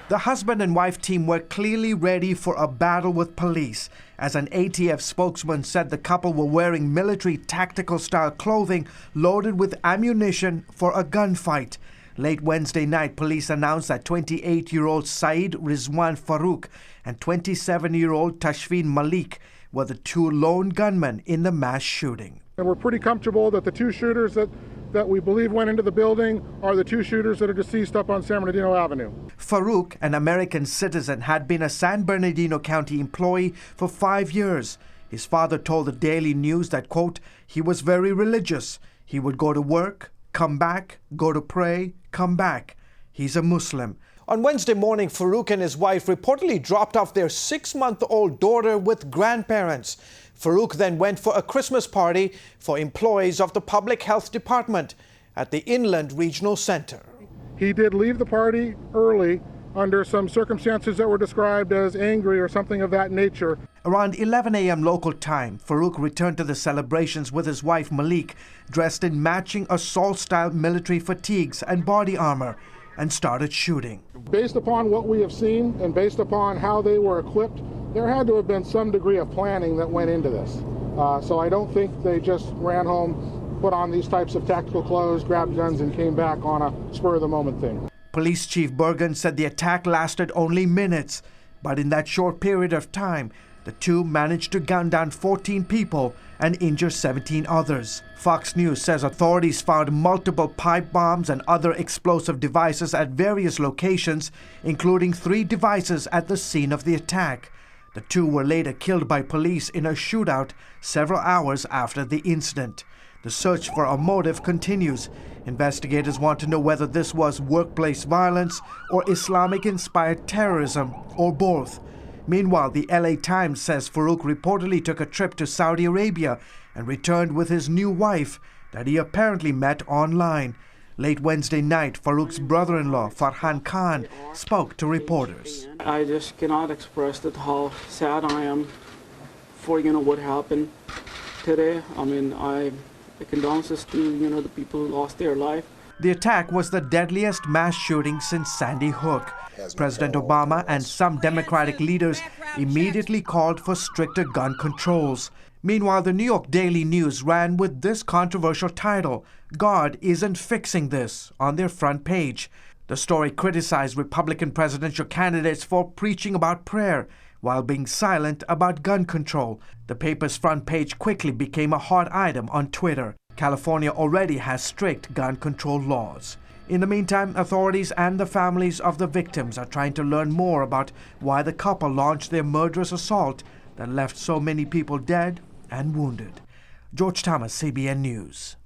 The husband and wife team were clearly ready for a battle with police, as an ATF spokesman said the couple were wearing military tactical-style clothing loaded with ammunition for a gunfight. Late Wednesday night, police announced that 28-year-old Saeed Rizwan Farouk and 27-year-old Tashfeen Malik were the two lone gunmen in the mass shooting. And we're pretty comfortable that the two shooters that we believe went into the building are the two shooters that are deceased up on San Bernardino Avenue. Farouk, an American citizen, had been a San Bernardino County employee for 5 years. His father told the Daily News that, quote, he was very religious. He would go to work, come back, go to pray, come back. He's a Muslim. On Wednesday morning, Farouk and his wife reportedly dropped off their 6-month-old daughter with grandparents. Farouk then went for a Christmas party for employees of the Public Health Department at the Inland Regional Center. He did leave the party early under some circumstances that were described as angry or something of that nature. Around 11 a.m. local time, Farouk returned to the celebrations with his wife Malik, dressed in matching assault-style military fatigues and body armor, and started shooting. Based upon what we have seen and based upon how they were equipped, there had to have been some degree of planning that went into this. So I don't think they just ran home, put on these types of tactical clothes, grabbed guns, and came back on a spur-of-the-moment thing. Police Chief Bergen said the attack lasted only minutes, but in that short period of time, the two managed to gun down 14 people and injure 17 others. Fox News says authorities found multiple pipe bombs and other explosive devices at various locations, including 3 devices at the scene of the attack. The two were later killed by police in a shootout several hours after the incident. The search for a motive continues. Investigators want to know whether this was workplace violence or Islamic-inspired terrorism, or both. Meanwhile, the LA Times says Farouk reportedly took a trip to Saudi Arabia and returned with his new wife that he apparently met online. Late Wednesday night, Farouk's brother-in-law, Farhan Khan, spoke to reporters. I just cannot express that how sad I am for, what happened today. I mean, I condolences to, the people who lost their life. The attack was the deadliest mass shooting since Sandy Hook. President Obama and some Democratic leaders immediately called for stricter gun controls. Meanwhile, the New York Daily News ran with this controversial title, "God Isn't Fixing This," on their front page. The story criticized Republican presidential candidates for preaching about prayer while being silent about gun control. The paper's front page quickly became a hot item on Twitter. California already has strict gun control laws. In the meantime, authorities and the families of the victims are trying to learn more about why the couple launched their murderous assault that left so many people dead and wounded. George Thomas, CBN News.